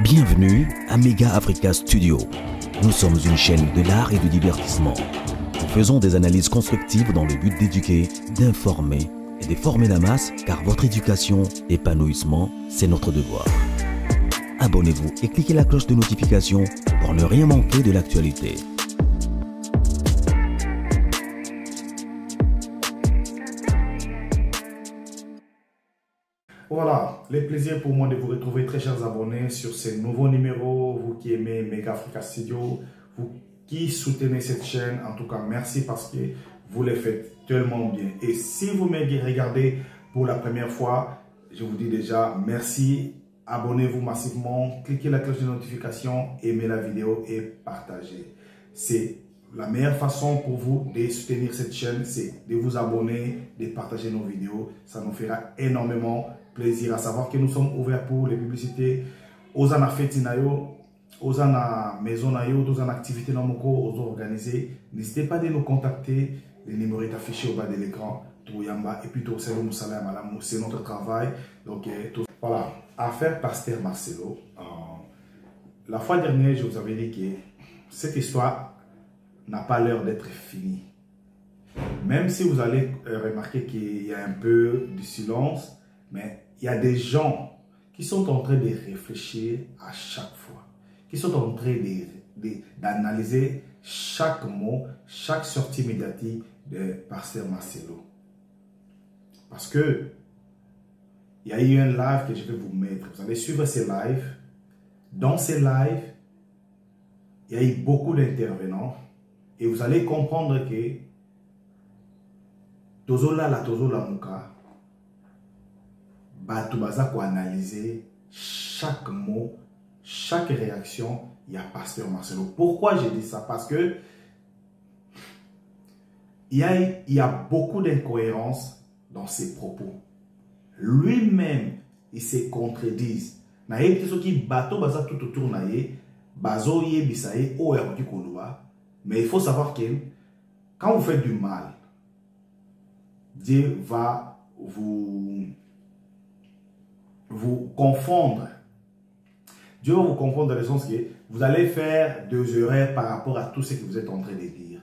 Bienvenue à Mega Africa Studio. Nous sommes une chaîne de l'art et du divertissement. Nous faisons des analyses constructives dans le but d'éduquer, d'informer et de former la masse, car votre éducation, épanouissement, c'est notre devoir. Abonnez-vous et cliquez la cloche de notification pour ne rien manquer de l'actualité. Voilà, les plaisirs pour moi de vous retrouver, très chers abonnés, sur ce nouveau numéro. Vous qui aimez Mega Africa Studio, vous qui soutenez cette chaîne, en tout cas merci parce que vous le faites tellement bien. Et si vous me regardez pour la première fois, je vous dis déjà merci. Abonnez-vous massivement, cliquez la cloche de notification, aimez la vidéo et partagez. C'est la meilleure façon pour vous de soutenir cette chaîne, c'est de vous abonner, de partager nos vidéos. Ça nous fera énormément plaisir. À savoir que nous sommes ouverts pour les publicités aux fêtes, aux maison, aux activités aux organisées. N'hésitez pas à nous contacter. Les numéros sont affichés au bas de l'écran. Et puis c'est notre travail. Donc voilà, affaire Pasteur Marcelo. La fois dernière, je vous avais dit que cette histoire n'a pas l'heure d'être finie. Même si vous allez remarquer qu'il y a un peu de silence, mais il y a des gens qui sont en train de réfléchir à chaque fois, qui sont en train d'analyser chaque mot, chaque sortie médiatique de Pasteur Marcelo. Parce que il y a eu un live que je vais vous mettre. Vous allez suivre ces lives. Dans ces lives, il y a eu beaucoup d'intervenants. Et vous allez comprendre que Tozola Mouka, Batubaza pour analyser chaque mot, chaque réaction, il y a Pasteur Marcelo. Pourquoi j'ai dit ça? Parce que il y a beaucoup d'incohérences dans ses propos. Lui-même, il se contredit. Mais il faut savoir que quand vous faites du mal, Dieu va vous confondre. Dieu va vous confondre dans le sens que vous allez faire des erreurs par rapport à tout ce que vous êtes en train de dire.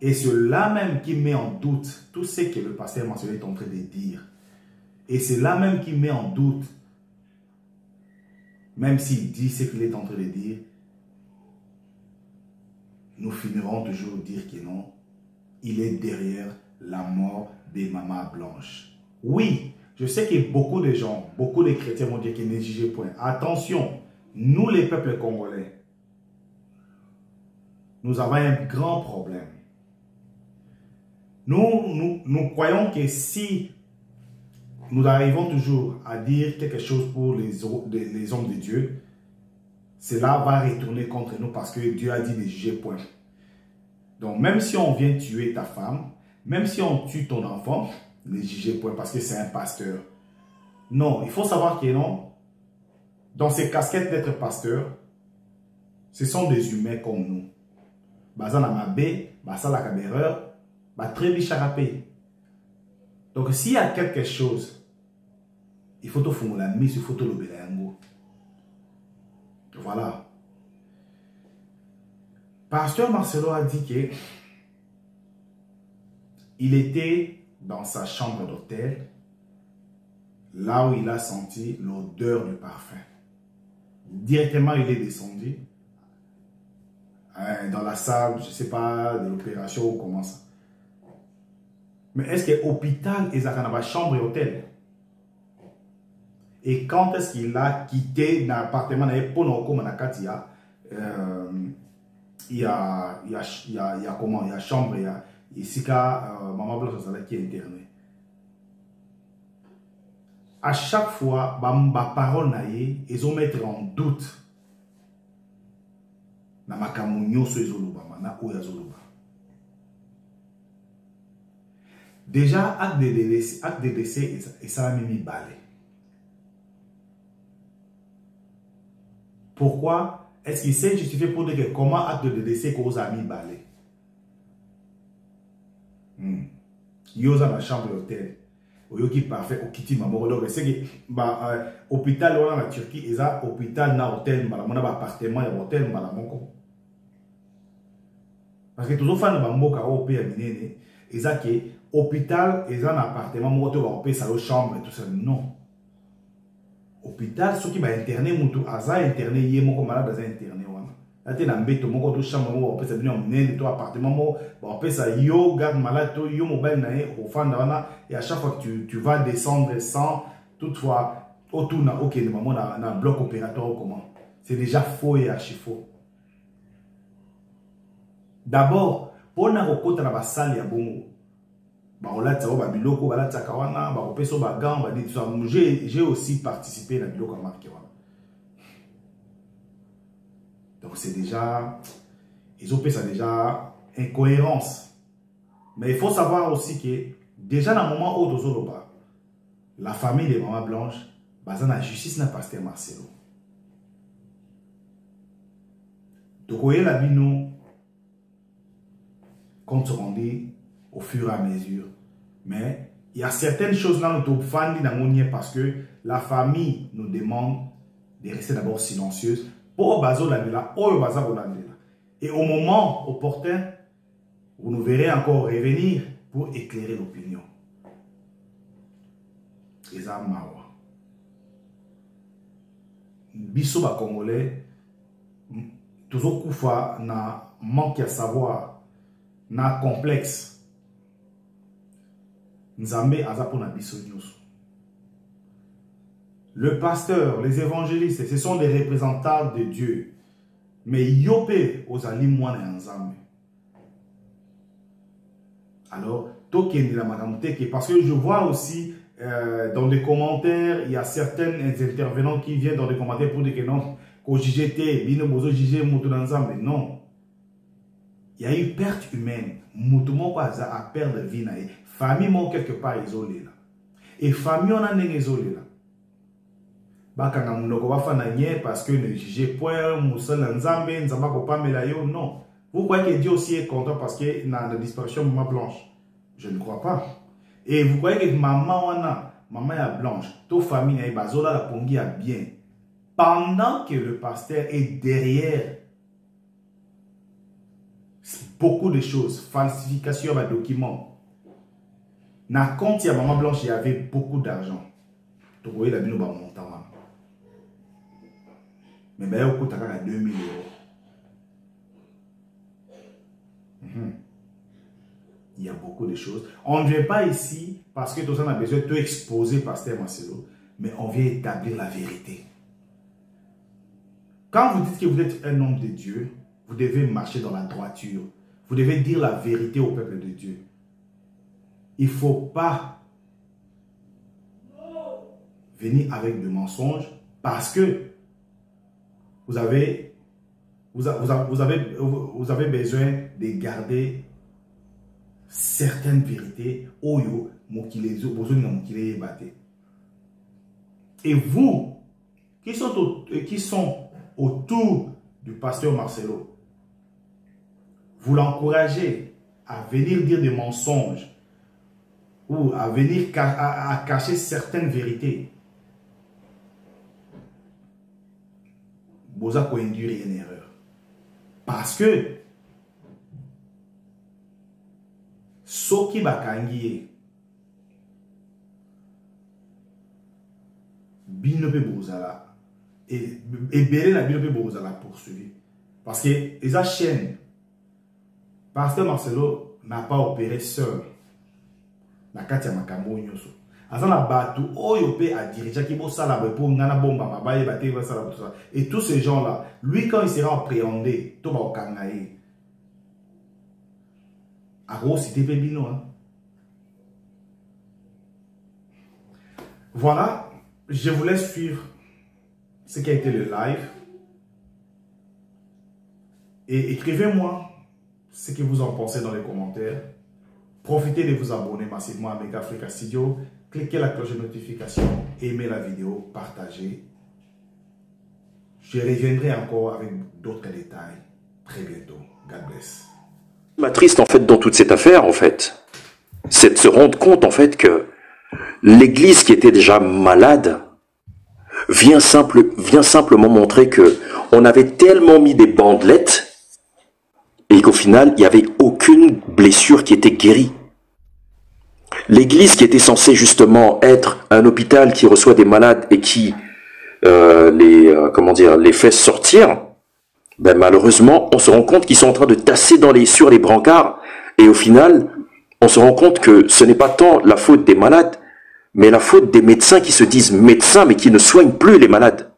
Et c'est là même qui met en doute tout ce que le pasteur Marcelo est en train de dire. Et c'est là même qui met en doute, même s'il dit ce qu'il est en train de dire, nous finirons toujours dire que non, il est derrière la mort des mamans blanches. Oui, je sais que beaucoup de gens, beaucoup de chrétiens vont dire qu'il n'est jugé point. Attention, nous les peuples congolais, nous avons un grand problème. Nous croyons que si nous arrivons toujours à dire quelque chose pour les hommes de Dieu, cela va retourner contre nous parce que Dieu a dit de juger point. Donc même si on vient tuer ta femme, même si on tue ton enfant, ne jugez point parce que c'est un pasteur. Non, il faut savoir que non, dans ces casquettes d'être pasteur, ce sont des humains comme nous. Bazana Mabé, Basala Kabereur, Batrebi Charapé. Donc s'il y a quelque chose, il faut tout faire la mise, il faut tout le bélango. Voilà. Pasteur Marcelo a dit que il était dans sa chambre d'hôtel, là où il a senti l'odeur du parfum. Directement, il est descendu dans la salle, je ne sais pas, de l'opération ou comment ça. Mais est-ce que l'hôpital est dans la chambre et hôtel? Et quand est-ce qu'il a quitté l'appartement il y a comment? Il y a chambre, il y a ici maman blanche qui est internée. À chaque fois, ma parole naïe, ils ont mettre en doute na makamunyo so ezoluba na oya zoluba. Déjà acte de décès et ça a mis balai. Pourquoi est-ce qu'il s'est justifié pour dire que comment acte de décès cause a mis balai? Yosa dans la chambre d'hôtel. Oyoki parfait au kiti mamoro donc c'est que hôpital on en Turquie ils a hôpital na hôtel mbala mona ba appartement ya hôtel mbala moko parce que toujours fan ba mboka o pe ya minene ils a que hôpital ils a un appartement moko ba pe sa chambre et tout ça non hôpital ceux qui ba interné mutu aza interné yé moko malade aza interné wana ate na mbeto moko to chambre moko ba pe sa bino minene to appartement moko ba pe sa yo garde malade to yo mobile na ye au fond wana. Et à chaque fois que tu vas descendre sans, toutefois, autour n'a aucun moment dans un bloc opératoire ou comment. C'est déjà faux et archi faux. D'abord, pour na rokota na basali ya bongo. Ba olata o ba biloko ba lata kawana, ba opeso ba gant, ba dit ça. J'ai aussi participé na biloko marqué wana. Donc c'est déjà ils ont fait ça déjà incohérence. Mais il faut savoir aussi que déjà dans le moment où la famille des mamans blanches, dans la justice n'a pasteur Marcelo. Donc, vous voyez la bino, compte rendu au fur et à mesure. Mais il y a certaines choses là, nous sommes parce que la famille nous demande de rester d'abord silencieuse pour bazo la villa, et au moment opportun, vous nous verrez encore revenir pour éclairer l'opinion. Et ça, mawa. Biso ba Congolais, toujours koufa na manque à savoir, na complexe. Nzambe azapo na biso nyuso. Le pasteur, les évangélistes, ce sont des représentants de Dieu. Mais yope aux ali mwana nzambe. Alors, parce que je vois aussi dans les commentaires, il y a certains intervenants qui viennent dans les commentaires pour dire que non, qu'au JGT, bino bozo jige mutu nzambe. Non. Il y a eu perte humaine. Mutu moko a perdre vie na ye. Famille mo quelque part isolée là. Et famille on a neng isolée là. Bakanga munoko wa fana nye parce que ne jige point musala nzambe nzamba ko pamela yo non. Vous croyez que Dieu aussi est content parce qu'il y a la disparition de maman blanche? Je ne crois pas. Et vous croyez que maman est blanche, toute famille est bazola la pongi a bien. Pendant que le pasteur est derrière beaucoup de choses, falsification de documents. Na compte il y a maman blanche, il y avait beaucoup d'argent. Vous voyez la bino ba montant. Mais ben au coût à 2000 €. Il y a beaucoup de choses. On ne vient pas ici parce que tout ça a besoin de tout exposer, pasteur Marcelo, mais on vient établir la vérité. Quand vous dites que vous êtes un homme de Dieu, vous devez marcher dans la droiture. Vous devez dire la vérité au peuple de Dieu. Il ne faut pas venir avec des mensonges parce que vous avez besoin de garder certaines vérités. Et vous, qui sont autour du pasteur Marcelo, vous l'encouragez à venir dire des mensonges ou à venir à cacher certaines vérités. Vous avez induire une erreur. Parce que Soki bakangi binope bozala et belé la binope bozala poursuivi parce que les chaîne pasteur Marcelo n'a pas opéré seul na kati ya makambo nyoso azana batu oyo pe a diriger ki bo sala pour ngana bomba mabaye baté ba sala tout ça et tous ces gens là lui quand il sera appréhendé to ba okangaye hein. Voilà, je vous laisse suivre ce qui a été le live. Et écrivez-moi ce que vous en pensez dans les commentaires. Profitez de vous abonner massivement à Mega Africa Studio. Cliquez la cloche de notification, aimez la vidéo, partagez. Je reviendrai encore avec d'autres détails très bientôt. God bless. Ma triste en fait dans toute cette affaire en fait, c'est de se rendre compte en fait que L'Église qui était déjà malade vient simplement montrer que on avait tellement mis des bandelettes et qu'au final, il n'y avait aucune blessure qui était guérie. L'Église qui était censée justement être un hôpital qui reçoit des malades et qui les fait sortir, ben malheureusement, on se rend compte qu'ils sont en train de tasser sur les brancards et au final, on se rend compte que ce n'est pas tant la faute des malades, mais la faute des médecins qui se disent médecins mais qui ne soignent plus les malades.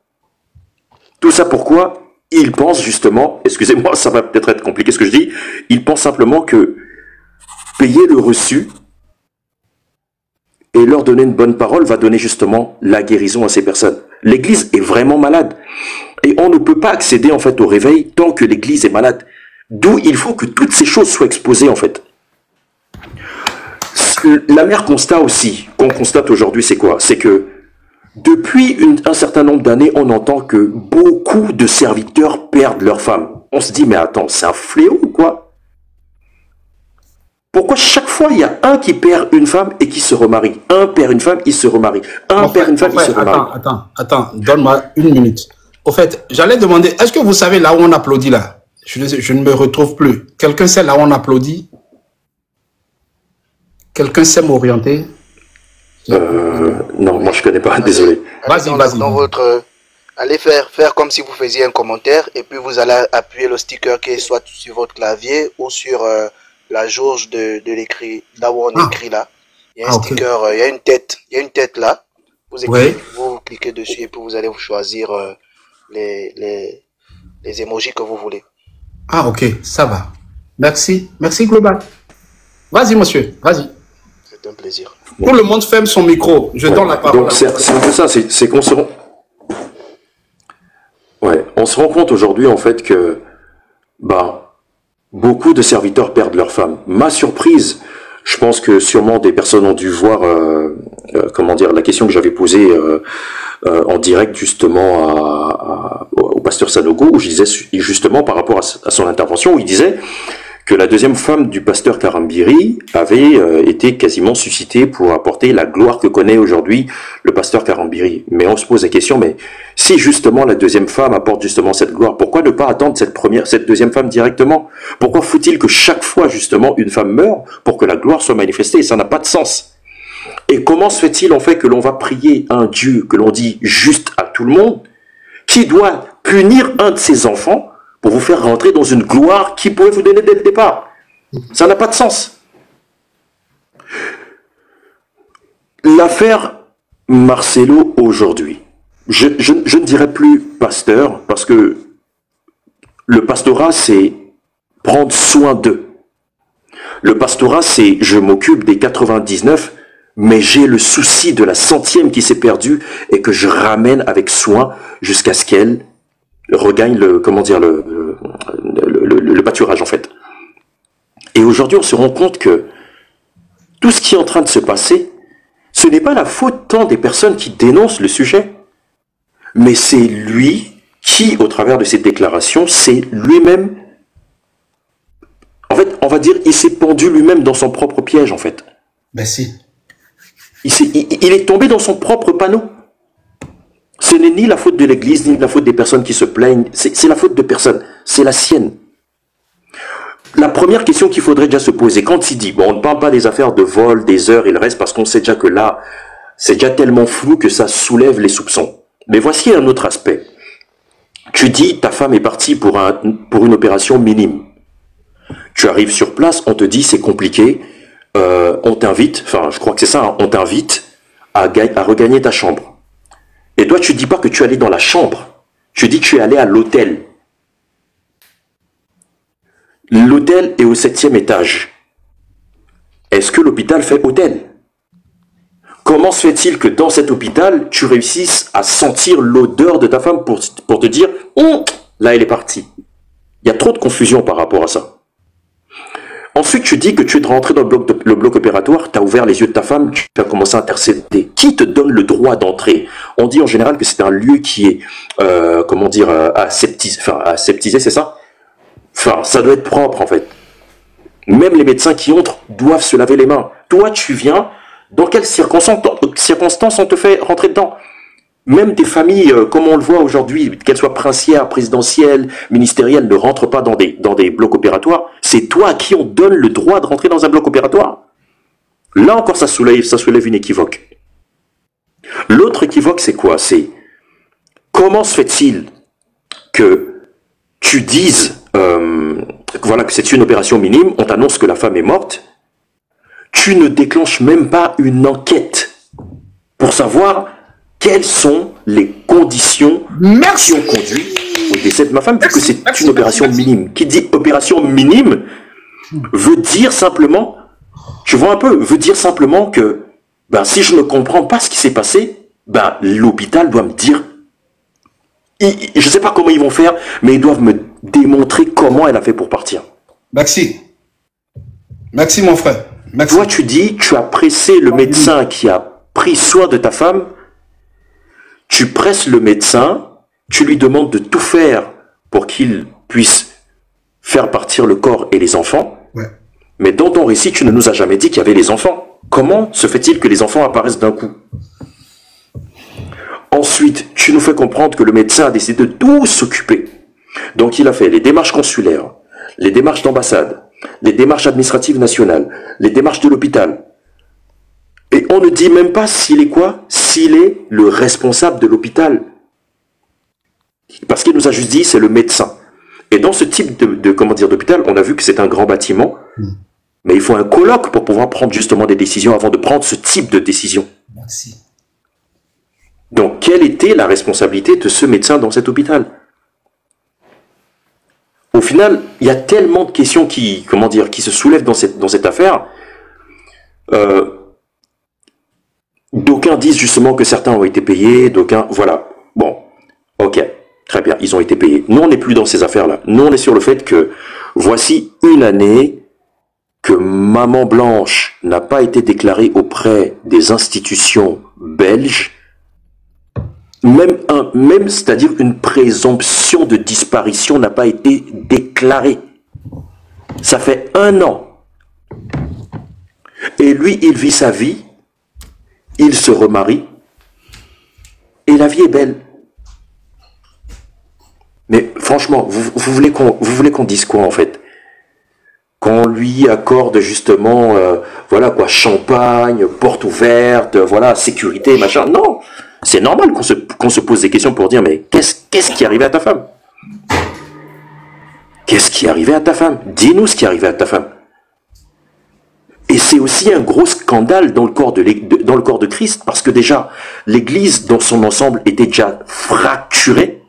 Tout ça pourquoi? Ils pensent justement, excusez-moi, ça va peut-être être compliqué ce que je dis, ils pensent simplement que payer le reçu et leur donner une bonne parole va donner justement la guérison à ces personnes. L'Église est vraiment malade. Et on ne peut pas accéder en fait au réveil tant que l'Église est malade. D'où il faut que toutes ces choses soient exposées en fait. L'amer constat aussi, qu'on constate aujourd'hui, c'est quoi? C'est que depuis un certain nombre d'années, on entend que beaucoup de serviteurs perdent leurs femmes. On se dit, mais attends, c'est un fléau ou quoi? Pourquoi chaque fois, il y a un qui perd une femme et qui se remarie? Un perd une femme, il se remarie. Un perd une femme, il se remarie. Attends, donne-moi une minute. Au fait, j'allais demander, est-ce que vous savez là où on applaudit là? Je ne me retrouve plus. Quelqu'un sait là où on applaudit? Quelqu'un sait m'orienter? Non, moi je connais pas, désolé. Vas-y. Allez faire comme si vous faisiez un commentaire et puis vous allez appuyer le sticker qui est soit sur votre clavier ou sur la jauge de l'écrit, là où on écrit là. Il y a un sticker, il y a une tête là. Vous écrivez, vous cliquez dessus et puis vous allez vous choisir les emojis que vous voulez. Ah ok, ça va. Merci Global. Vas-y monsieur, vas-y. C'est un plaisir. Tout le monde ferme son micro. Je donne la parole. Donc c'est un peu ça, c'est qu'on se rend... Ouais, on se rend compte aujourd'hui en fait que beaucoup de serviteurs perdent leurs femmes. Ma surprise, je pense que sûrement des personnes ont dû voir la question que j'avais posée en direct justement au pasteur Sanogo, où je disais justement par rapport à son intervention, où il disait que la deuxième femme du pasteur Karambiri avait été quasiment suscitée pour apporter la gloire que connaît aujourd'hui le pasteur Karambiri. Mais on se pose la question, mais si justement la deuxième femme apporte justement cette gloire, pourquoi ne pas attendre cette deuxième femme directement? Pourquoi faut-il que chaque fois justement une femme meure pour que la gloire soit manifestée? Ça n'a pas de sens. Et comment se fait-il en fait que l'on va prier un Dieu que l'on dit juste à tout le monde, qui doit punir un de ses enfants pour vous faire rentrer dans une gloire qui pourrait vous donner dès le départ? Ça n'a pas de sens. L'affaire Marcelo aujourd'hui, je ne dirais plus pasteur, parce que le pastorat, c'est prendre soin d'eux. Le pastorat, c'est je m'occupe des 99, mais j'ai le souci de la 100e qui s'est perdue et que je ramène avec soin jusqu'à ce qu'elle regagne le pâturage en fait. Et aujourd'hui, on se rend compte que tout ce qui est en train de se passer, ce n'est pas la faute tant des personnes qui dénoncent le sujet, mais c'est lui qui, au travers de ses déclarations, c'est lui-même, en fait, on va dire, il s'est pendu lui-même dans son propre piège en fait. Ben si. Il est tombé dans son propre panneau. Ce n'est ni la faute de l'Église, ni la faute des personnes qui se plaignent. C'est la faute de personne. C'est la sienne. La première question qu'il faudrait déjà se poser, quand il dit, on ne parle pas des affaires de vol, des heures et le reste, parce qu'on sait déjà que là, c'est déjà tellement flou que ça soulève les soupçons. Mais voici un autre aspect. Tu dis, ta femme est partie pour une opération minime. Tu arrives sur place, on te dit, c'est compliqué, on t'invite, enfin, je crois que c'est ça, hein, on t'invite à regagner ta chambre. Et toi, tu ne dis pas que tu es allé dans la chambre. Tu dis que tu es allé à l'hôtel. L'hôtel est au 7e étage. Est-ce que l'hôpital fait hôtel? Comment se fait-il que dans cet hôpital, tu réussisses à sentir l'odeur de ta femme pour te dire « là, elle est partie ». Il y a trop de confusion par rapport à ça. Ensuite, tu dis que tu es rentré dans le bloc opératoire, tu as ouvert les yeux de ta femme, tu as commencé à intercéder. Qui te donne le droit d'entrer? On dit en général que c'est un lieu qui est, aseptisé, c'est ça? Enfin, ça doit être propre en fait. Même les médecins qui entrent doivent se laver les mains. Toi, tu viens, Dans quelles circonstances on te fait rentrer dedans? Même des familles, comme on le voit aujourd'hui, qu'elles soient princières, présidentielles, ministérielles, ne rentrent pas dans des blocs opératoires. C'est toi à qui on donne le droit de rentrer dans un bloc opératoire. Là encore, ça soulève une équivoque. L'autre équivoque, c'est quoi? C'est comment se fait-il que tu dises voilà, que c'est une opération minime, on t'annonce que la femme est morte, tu ne déclenches même pas une enquête pour savoir quelles sont les conditions qui ont conduit au décès de ma femme, puisque c'est une opération minime. Qui dit opération minime veut dire simplement, je vois un peu, veut dire simplement que ben, si je ne comprends pas ce qui s'est passé, ben, l'hôpital doit me dire, je ne sais pas comment ils vont faire, mais ils doivent me démontrer comment elle a fait pour partir. Maxi, mon frère. Maxi. Toi, tu dis, tu as pressé le médecin qui a pris soin de ta femme, tu presses le médecin, tu lui demandes de tout faire pour qu'il puisse faire partir le corps et les enfants. Ouais. Mais dans ton récit, tu ne nous as jamais dit qu'il y avait les enfants. Comment se fait-il que les enfants apparaissent d'un coup? Ensuite, tu nous fais comprendre que le médecin a décidé de tout s'occuper. Donc il a fait les démarches consulaires, les démarches d'ambassade, les démarches administratives nationales, les démarches de l'hôpital. Et on ne dit même pas s'il est quoi? S'il est le responsable de l'hôpital. Parce qu'il nous a juste dit c'est le médecin. Et dans ce type d'hôpital, on a vu que c'est un grand bâtiment, mais il faut un colloque pour pouvoir prendre justement des décisions avant de prendre ce type de décision. Merci. Donc, quelle était la responsabilité de ce médecin dans cet hôpital? Au final, il y a tellement de questions qui se soulèvent dans cette affaire. D'aucuns disent justement que certains ont été payés, d'aucuns, voilà. Bon, ok, très bien, ils ont été payés. Nous, on n'est plus dans ces affaires-là. Nous, on est sur le fait que voici une année que Maman Blanche n'a pas été déclarée auprès des institutions belges, même c'est-à-dire une présomption de disparition n'a pas été déclarée. Ça fait 1 an. Et lui, il vit sa vie, il se remarie, et la vie est belle. Mais franchement, vous voulez qu'on dise quoi en fait? Qu'on lui accorde justement, voilà quoi, champagne, porte ouverte, voilà, sécurité, machin. Non, c'est normal qu'on se pose des questions pour dire, mais qu'est-ce qui est arrivé à ta femme? Qu'est-ce qui est arrivé à ta femme? Dis-nous ce qui est arrivé à ta femme. Et c'est aussi un gros scandale dans le corps de Christ, parce que déjà, l'Église dans son ensemble était déjà fracturée.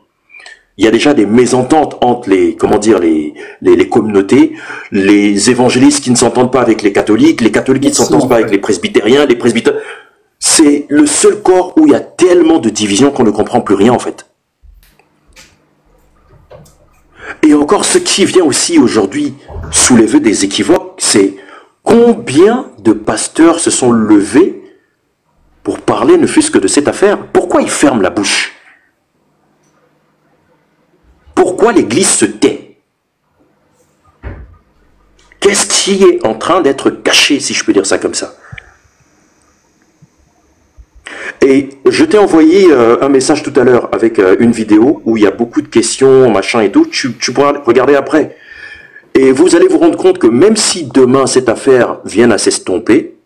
Il y a déjà des mésententes entre les communautés, les évangélistes qui ne s'entendent pas avec les catholiques qui ne s'entendent pas avec les presbytériens, c'est le seul corps où il y a tellement de divisions qu'on ne comprend plus rien en fait. Et encore, ce qui vient aussi aujourd'hui soulever des équivoques, c'est combien de pasteurs se sont levés pour parler ne fût-ce que de cette affaire? Pourquoi ils ferment la bouche? Pourquoi l'Église se tait? Qu'est-ce qui est en train d'être caché, si je peux dire ça comme ça? Et je t'ai envoyé un message tout à l'heure avec une vidéo où il y a beaucoup de questions, machin et tout. Tu pourras regarder après. Et vous allez vous rendre compte que même si demain cette affaire vienne à s'estomper,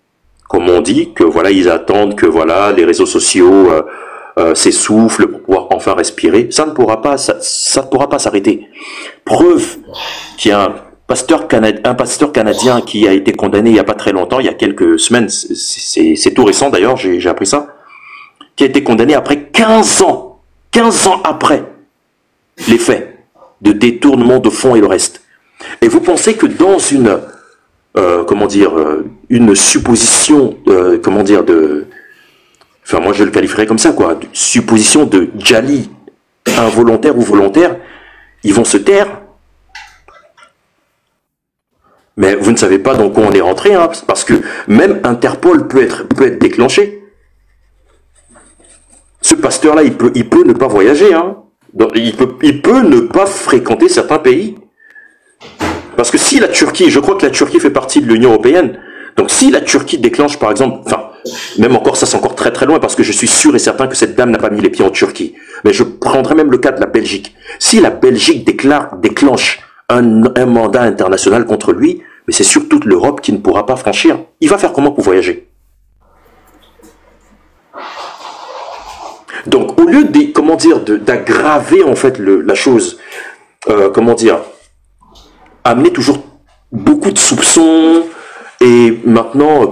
comme on dit, que voilà, ils attendent que voilà, les réseaux sociaux s'essoufflent pour pouvoir enfin respirer, ça ne pourra pas s'arrêter. Preuve qu'il y a un pasteur canadien qui a été condamné il n'y a pas très longtemps, il y a quelques semaines, c'est tout récent d'ailleurs, j'ai appris ça, qui a été condamné après 15 ans après les faits de détournement de fonds et le reste. Et vous pensez que dans une supposition, enfin moi je le qualifierais comme ça quoi, supposition de Djali, involontaire ou volontaire, ils vont se taire? Mais vous ne savez pas dans quoi on est rentré, hein, parce que même Interpol peut être déclenché. Ce pasteur-là, il peut ne pas voyager, hein. Il peut ne pas fréquenter certains pays. Parce que si la Turquie, je crois que la Turquie fait partie de l'Union européenne, donc si la Turquie déclenche par exemple, enfin, Même encore, ça c'est encore très très loin parce que je suis sûr et certain que cette dame n'a pas mis les pieds en Turquie. Mais je prendrais même le cas de la Belgique. Si la Belgique déclenche un mandat international contre lui, mais c'est surtout l'Europe qui ne pourra pas franchir. Il va faire comment pour voyager? Donc, au lieu d'aggraver en fait la chose, amener toujours beaucoup de soupçons et maintenant,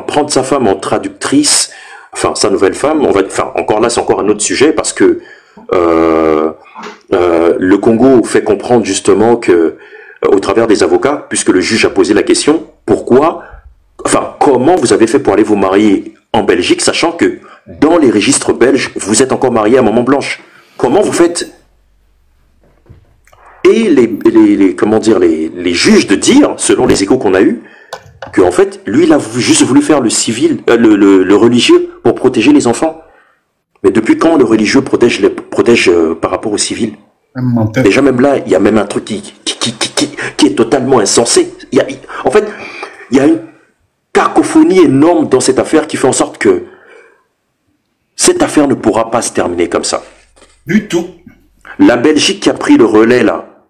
prendre sa femme en traductrice, enfin sa nouvelle femme, encore là c'est encore un autre sujet parce que le Congo fait comprendre justement que au travers des avocats, puisque le juge a posé la question, comment vous avez fait pour aller vous marier en Belgique, sachant que dans les registres belges, vous êtes encore marié à maman blanche. Comment vous faites? Et les juges de dire, selon les échos qu'on a eus, qu'en fait, lui, il a juste voulu faire le civil, le religieux pour protéger les enfants. Mais depuis quand le religieux protège par rapport au civil? Déjà même là, il y a même un truc qui est totalement insensé. En fait, il y a une cacophonie énorme dans cette affaire qui fait en sorte que cette affaire ne pourra pas se terminer comme ça. Du tout. La Belgique qui a pris le relais là,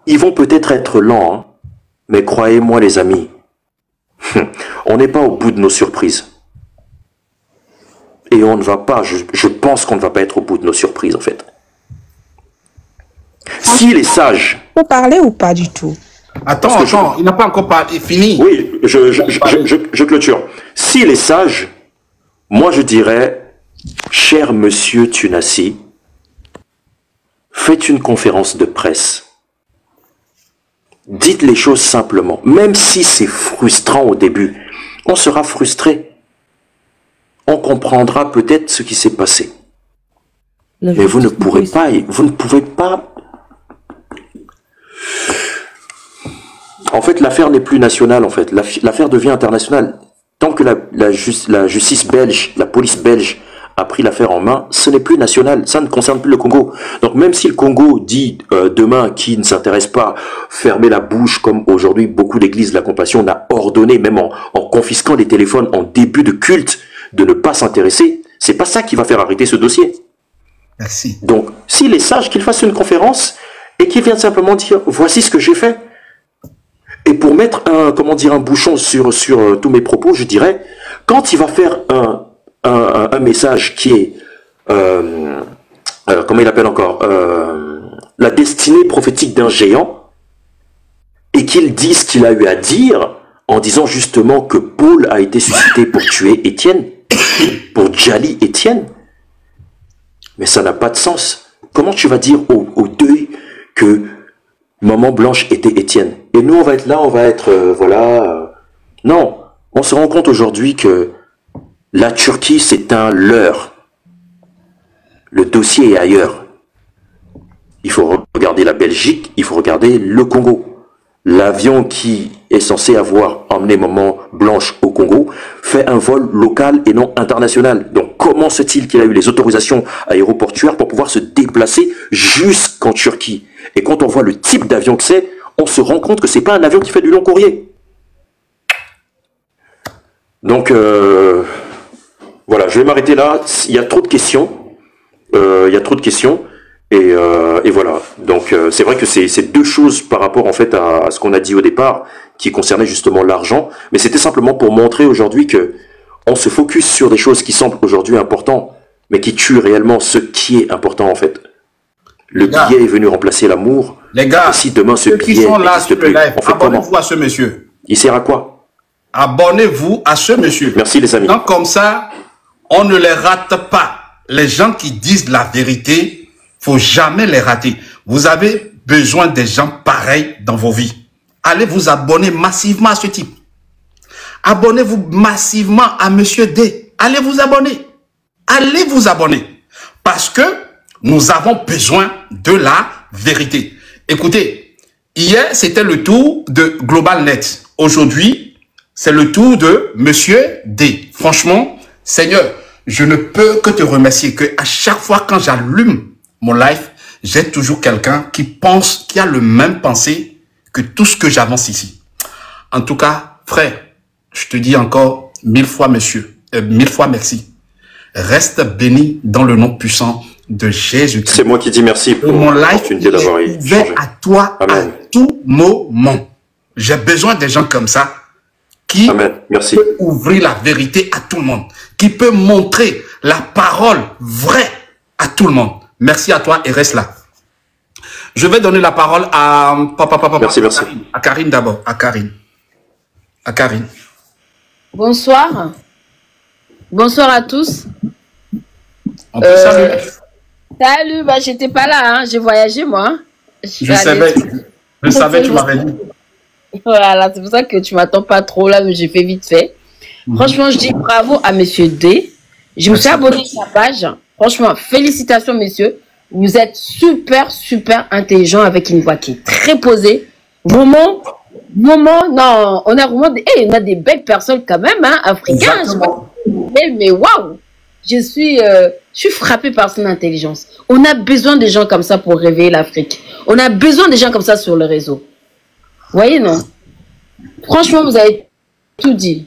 ils vont peut-être être lents, hein, mais croyez-moi les amis, on n'est pas au bout de nos surprises. Et on ne va pas, je pense qu'on ne va pas être au bout de nos surprises en fait. S'il est sage... Vous parlez ou pas du tout? Attends, il n'a pas encore fini. Oui, je clôture. S'il est sage, moi je dirais, cher monsieur Tunassi, faites une conférence de presse. Dites les choses simplement. Même si c'est frustrant au début, on sera frustré. On comprendra peut-être ce qui s'est passé. Mais vous ne pouvez pas... En fait, l'affaire n'est plus nationale, en fait. L'affaire devient internationale. Tant que la justice belge, la police belge a pris l'affaire en main, ce n'est plus national. Ça ne concerne plus le Congo. Donc même si le Congo dit demain qu'il ne s'intéresse pas, fermer la bouche, comme aujourd'hui beaucoup d'églises de la compassion n'a ordonné, même en confisquant les téléphones en début de culte, de ne pas s'intéresser, c'est pas ça qui va faire arrêter ce dossier. Merci. Donc, s'il est sage, qu'il fasse une conférence et qu'il vienne simplement dire, voici ce que j'ai fait. Et pour mettre un bouchon sur tous mes propos, je dirais, quand il va faire un message qui est, comment il appelle encore, la destinée prophétique d'un géant, et qu'il dise ce qu'il a eu à dire, en disant justement que Paul a été suscité pour tuer Étienne, pour Djali Étienne, mais ça n'a pas de sens. Comment tu vas dire au deuil que Maman Blanche était Étienne? Et nous, on va être là, on va être, Non, on se rend compte aujourd'hui que la Turquie, c'est un leurre. Le dossier est ailleurs. Il faut regarder la Belgique, il faut regarder le Congo. L'avion qui est censé avoir emmené Maman Blanche au Congo fait un vol local et non international. Donc comment se fait-il qu'il a eu les autorisations aéroportuaires pour pouvoir se déplacer jusqu'en Turquie? Et quand on voit le type d'avion que c'est, on se rend compte que c'est pas un avion qui fait du long courrier. Donc voilà, je vais m'arrêter là. Il y a trop de questions. Et voilà. Donc c'est vrai que c'est deux choses par rapport en fait à ce qu'on a dit au départ, qui concernait justement l'argent. Mais c'était simplement pour montrer aujourd'hui que on se focus sur des choses qui semblent aujourd'hui importantes, mais qui tuent réellement ce qui est important en fait. Le billet est venu remplacer l'amour. Les gars, et si demain ce billet qui sont là n'existe sur le plus, live, on fait comment? abonnez-vous à ce monsieur. Il sert à quoi? Abonnez-vous à ce monsieur. Merci les amis. Donc comme ça, on ne les rate pas. Les gens qui disent la vérité, faut jamais les rater. Vous avez besoin des gens pareils dans vos vies. Allez vous abonner massivement à ce type. Abonnez-vous massivement à Monsieur D. Allez vous abonner. Allez vous abonner. Parce que nous avons besoin de la vérité. Écoutez, hier, c'était le tour de GlobalNet. Aujourd'hui, c'est le tour de Monsieur D. Franchement, Seigneur, je ne peux que te remercier que à chaque fois quand j'allume mon live, j'ai toujours quelqu'un qui pense, qui a le même pensée que tout ce que j'avance ici. En tout cas, frère, je te dis encore, mille fois, monsieur. Mille fois merci. Reste béni dans le nom puissant de Jésus-Christ. C'est moi qui dis merci pour mon life l'opportunité d'avoir échangé. À toi Amen. à tout moment. J'ai besoin des gens comme ça qui Amen. Merci. peut ouvrir la vérité à tout le monde, qui peut montrer la parole vraie à tout le monde. Merci à toi et reste là. Je vais donner la parole à Merci. À Karine d'abord. À Karine. Bonsoir. Bonsoir à tous. On peut saluer. Salut, bah, j'étais pas là, hein. J'ai voyagé moi. Je savais, tu m'avais dit. Voilà, c'est pour ça que tu m'attends pas trop là, mais j'ai fait vite fait. Franchement, je dis bravo à Monsieur D. Je me suis abonné sur sa page. Franchement, félicitations, messieurs. Vous êtes super, super intelligent avec une voix qui est très posée. Vraiment, non, on a vraiment on a des belles personnes quand même, hein, africains. Mais waouh! Je suis frappée par son intelligence. On a besoin de gens comme ça pour réveiller l'Afrique. On a besoin de gens comme ça sur le réseau. Vous voyez, non? Franchement, vous avez tout dit.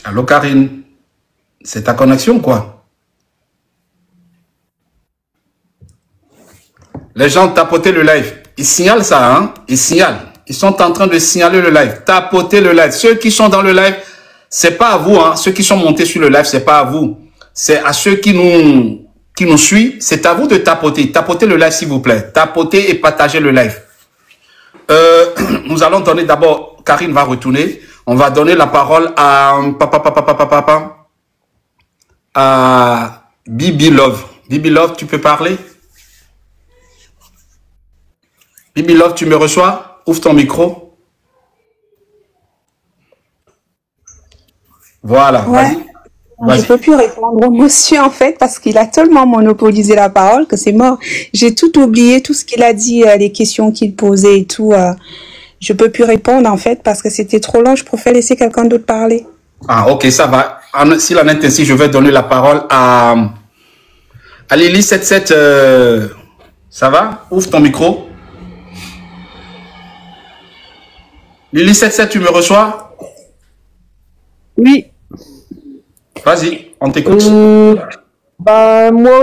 Allô, Karine? C'est ta connexion, quoi? Les gens tapotaient le live. Ils signalent ça, hein? Ils signalent. Ils sont en train de signaler le live. Tapotez le live. Ceux qui sont dans le live, c'est pas à vous, hein. Ceux qui sont montés sur le live, c'est pas à vous. C'est à ceux qui nous suivent. C'est à vous de tapoter. Tapotez le live, s'il vous plaît. Tapotez et partagez le live. Nous allons donner d'abord, Karine va retourner. On va donner la parole à Bibi Love. Bibi Love, tu peux parler? Bibi Love, tu me reçois? Ouvre ton micro. Voilà. Ouais. Je ne peux plus répondre au monsieur, en fait, parce qu'il a tellement monopolisé la parole que c'est mort. J'ai tout oublié, tout ce qu'il a dit, les questions qu'il posait et tout. Je peux plus répondre, en fait, parce que c'était trop long. Je préfère laisser quelqu'un d'autre parler. Ah, ok, ça va. S'il en est ainsi, je vais donner la parole à Lily 77. Ça va? Ouvre ton micro. Lily 77, tu me reçois? Oui. Vas-y, on t'écoute. Moi,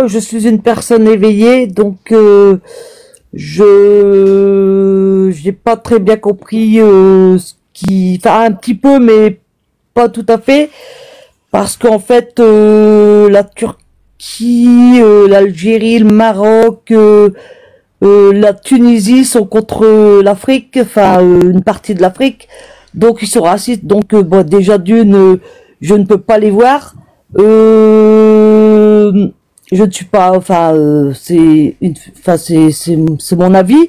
je suis une personne éveillée, donc j'ai pas très bien compris enfin un petit peu, mais pas tout à fait, parce qu'en fait la Turquie, l'Algérie, le Maroc, la Tunisie sont contre l'Afrique, enfin une partie de l'Afrique, donc ils sont racistes, donc bon, déjà d'une, je ne peux pas les voir. Je ne suis pas, enfin c'est mon avis.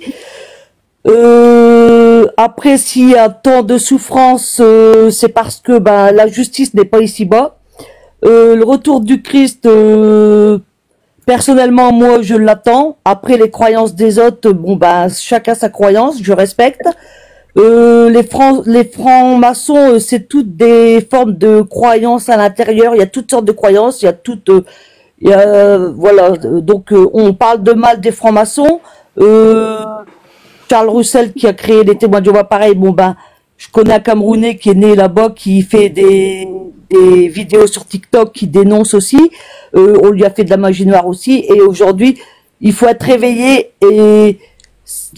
Après, s'il y a tant de souffrance, c'est parce que la justice n'est pas ici-bas. Le retour du Christ, personnellement, moi, je l'attends. Après, les croyances des autres, chacun sa croyance, je respecte. Les francs-maçons, c'est toutes des formes de croyances à l'intérieur. Il y a toutes sortes de croyances. Il y a toutes, voilà. Donc, on parle de mal des francs-maçons. Charles Roussel qui a créé les témoins de Jéhovah, pareil. Je connais un Camerounais qui est né là-bas, qui fait des vidéos sur TikTok, qui dénonce aussi. On lui a fait de la magie noire aussi. Et aujourd'hui, il faut être réveillé. Et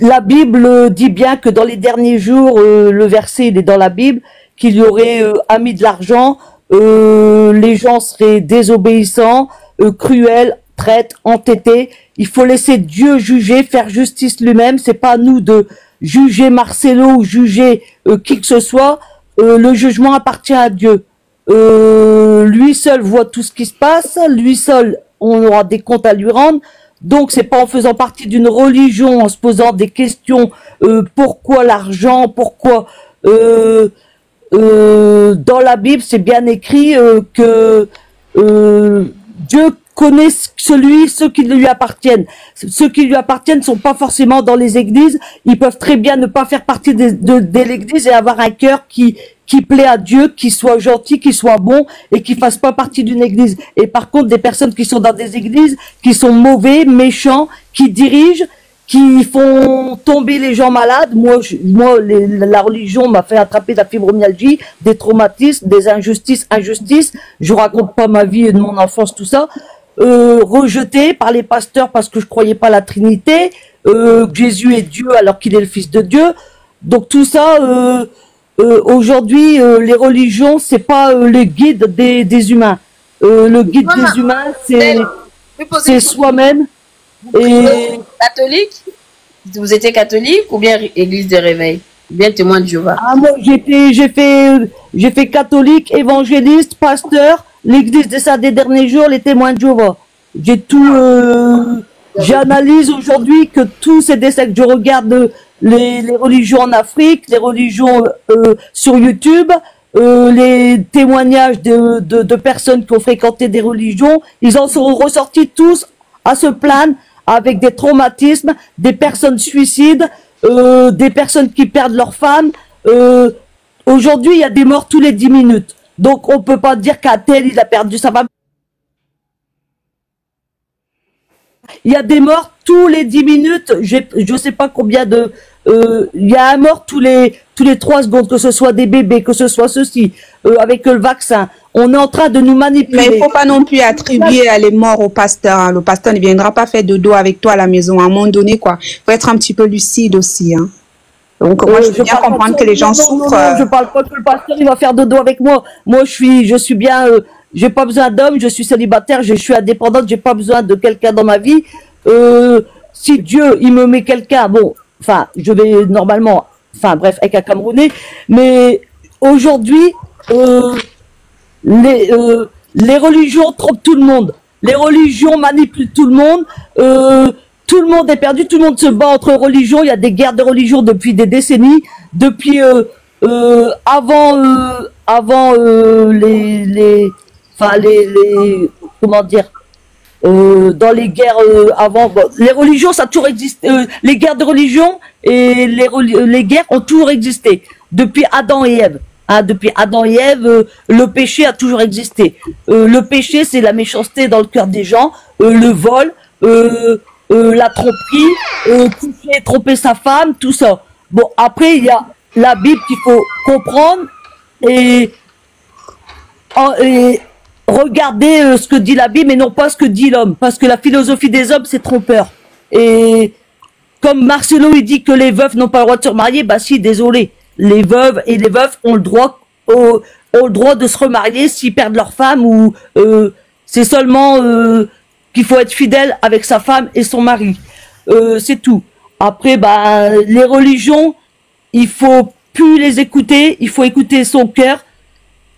la Bible dit bien que dans les derniers jours, le verset il est dans la Bible, qu'il y aurait amis de l'argent, les gens seraient désobéissants, cruels, traîtres, entêtés. Il faut laisser Dieu juger, faire justice lui-même. C'est pas à nous de juger Marcelo ou juger qui que ce soit. Le jugement appartient à Dieu. Lui seul voit tout ce qui se passe. Lui seul, on aura des comptes à lui rendre. Donc, c'est pas en faisant partie d'une religion, en se posant des questions, pourquoi l'argent, pourquoi dans la Bible, c'est bien écrit que Dieu connaît ceux qui lui appartiennent. Ceux qui lui appartiennent ne sont pas forcément dans les églises. Ils peuvent très bien ne pas faire partie de l'église et avoir un cœur qui plaît à Dieu, qui soit gentil, qui soit bon et qui fasse pas partie d'une église. Et par contre, des personnes qui sont dans des églises, qui sont mauvais, méchants, qui dirigent, qui font tomber les gens malades. La religion m'a fait attraper de la fibromyalgie, des traumatismes, des injustices. Je raconte pas ma vie et de mon enfance, tout ça. Rejeté par les pasteurs parce que je croyais pas à la Trinité, que Jésus est Dieu alors qu'il est le Fils de Dieu. Donc tout ça, aujourd'hui, les religions, c'est pas le guide des humains. Le guide des humains, c'est soi-même. Et catholique? Vous étiez catholique ou bien Église des Réveils? Ou bien témoin de Jéhovah? Ah, moi, j'ai fait catholique, évangéliste, pasteur, l'Église des derniers jours, les témoins de Jéhovah. J'ai tout, j'analyse aujourd'hui que tous ces sectes. Je regarde les religions en Afrique, les religions sur YouTube, les témoignages de personnes qui ont fréquenté des religions. Ils en sont ressortis tous à se plaindre, avec des traumatismes, des personnes suicides, des personnes qui perdent leurs femmes. Aujourd'hui, il y a des morts tous les 10 minutes. Donc, on peut pas dire qu'un tel, il a perdu sa femme. Il y a des morts tous les 10 minutes. Je sais pas combien de... il y a un mort tous les 3 secondes, que ce soit des bébés, que ce soit ceci, avec le vaccin. On est en train de nous manipuler. Mais il ne faut pas non plus attribuer les morts au pasteur. Hein. Le pasteur ne viendra pas faire de dos avec toi à la maison à un moment donné, quoi. Il faut être un petit peu lucide aussi. Hein. Donc, moi, je veux bien comprendre que les gens souffrent. Non, je parle pas que le pasteur, il va faire de dos avec moi. Moi, je suis bien, j'ai pas besoin d'homme, je suis célibataire, je suis indépendante, j'ai pas besoin de quelqu'un dans ma vie. Si Dieu, il me met quelqu'un, bon, enfin, je vais normalement, enfin, bref, avec un Camerounais, mais aujourd'hui, les religions trompent tout le monde. Les religions manipulent tout le monde. Tout le monde est perdu. Tout le monde se bat entre religions. Il y a des guerres de religion depuis des décennies. Depuis avant comment dire, dans les guerres avant, bon, les religions, ça a toujours existé. Les guerres de religion et les guerres ont toujours existé depuis Adam et Ève. Hein, depuis Adam et Ève, le péché a toujours existé. Le péché, c'est la méchanceté dans le cœur des gens, le vol, la tromperie, coucher, tromper sa femme, tout ça. Bon, après, il y a la Bible qu'il faut comprendre et regarder ce que dit la Bible et non pas ce que dit l'homme. Parce que la philosophie des hommes, c'est trompeur. Et comme Marcelo, il dit que les veuves n'ont pas le droit de se remarier, bah si, désolé. Les veuves et les veufs ont le droit de se remarier s'ils perdent leur femme ou c'est seulement qu'il faut être fidèle avec sa femme et son mari. C'est tout. Après, bah, les religions, il faut plus les écouter, il faut écouter son cœur,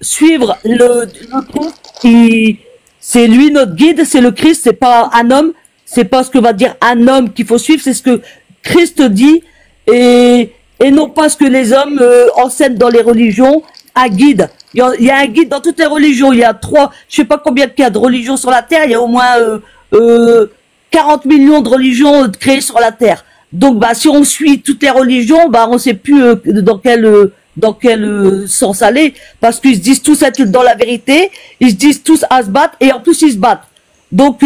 suivre le Christ. C'est lui notre guide, c'est le Christ, c'est pas un homme, c'est pas ce que va dire un homme qu'il faut suivre, c'est ce que Christ dit et non pas ce que les hommes enseignent dans les religions, un guide. Il y a un guide dans toutes les religions. Il y a je sais pas combien il y a de religions sur la Terre. Il y a au moins 40 millions de religions créées sur la Terre. Donc, bah, si on suit toutes les religions, bah, on sait plus dans quel sens aller, parce qu'ils se disent tous être dans la vérité. Ils se disent tous à se battre et en plus ils se battent. Donc,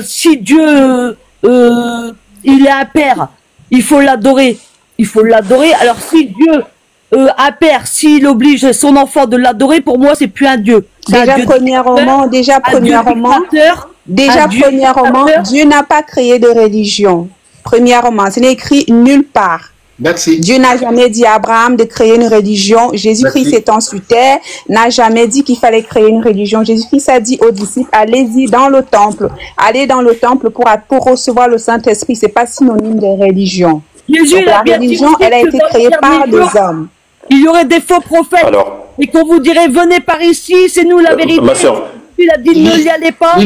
si Dieu, il est un père, il faut l'adorer. Il faut l'adorer. Alors si Dieu, un père, s'il oblige son enfant de l'adorer, pour moi, c'est plus un Dieu. Déjà, premièrement, Dieu n'a pas créé de religion. Premièrement, ce n'est écrit nulle part. Merci. Dieu n'a jamais dit à Abraham de créer une religion. Jésus-Christ étant sur terre, n'a jamais dit qu'il fallait créer une religion. Jésus-Christ a dit aux disciples, allez-y dans le temple. Allez dans le temple pour recevoir le Saint-Esprit. C'est pas synonyme de religion. Jésus, la religion, elle a été créée par des hommes. Il y aurait des faux prophètes. Alors, et qu'on vous dirait, venez par ici, c'est nous la vérité. Ma soeur. Il a dit, ne y allez pas.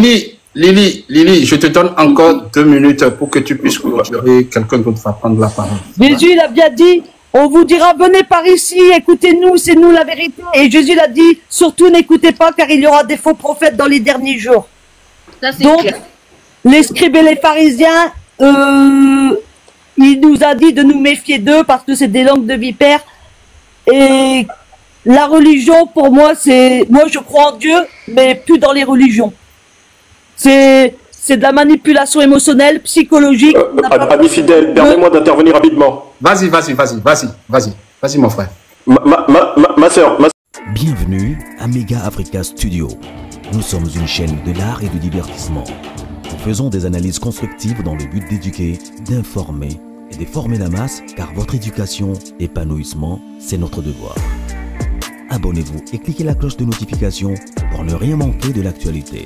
Lily, je te donne encore 2 minutes pour que tu puisses clôturer. Quelqu'un d'autre va prendre la parole. Jésus, il a bien dit, on vous dira, venez par ici, écoutez-nous, c'est nous la vérité. Et Jésus l'a dit, surtout n'écoutez pas, car il y aura des faux prophètes dans les derniers jours. Ça, donc, clair. Les scribes et les pharisiens, il nous a dit de nous méfier d'eux parce que c'est des langues de vipères. Et la religion, pour moi, moi je crois en Dieu, mais plus dans les religions. C'est c'est de la manipulation émotionnelle, psychologique. Ami fidèle, permets-moi d'intervenir rapidement. Vas-y, mon frère. Ma soeur. Bienvenue à Mega Africa Studio. Nous sommes une chaîne de l'art et du divertissement. Nous faisons des analyses constructives dans le but d'éduquer, d'informer et de former la masse, car votre éducation, épanouissement, c'est notre devoir. Abonnez-vous et cliquez la cloche de notification pour ne rien manquer de l'actualité.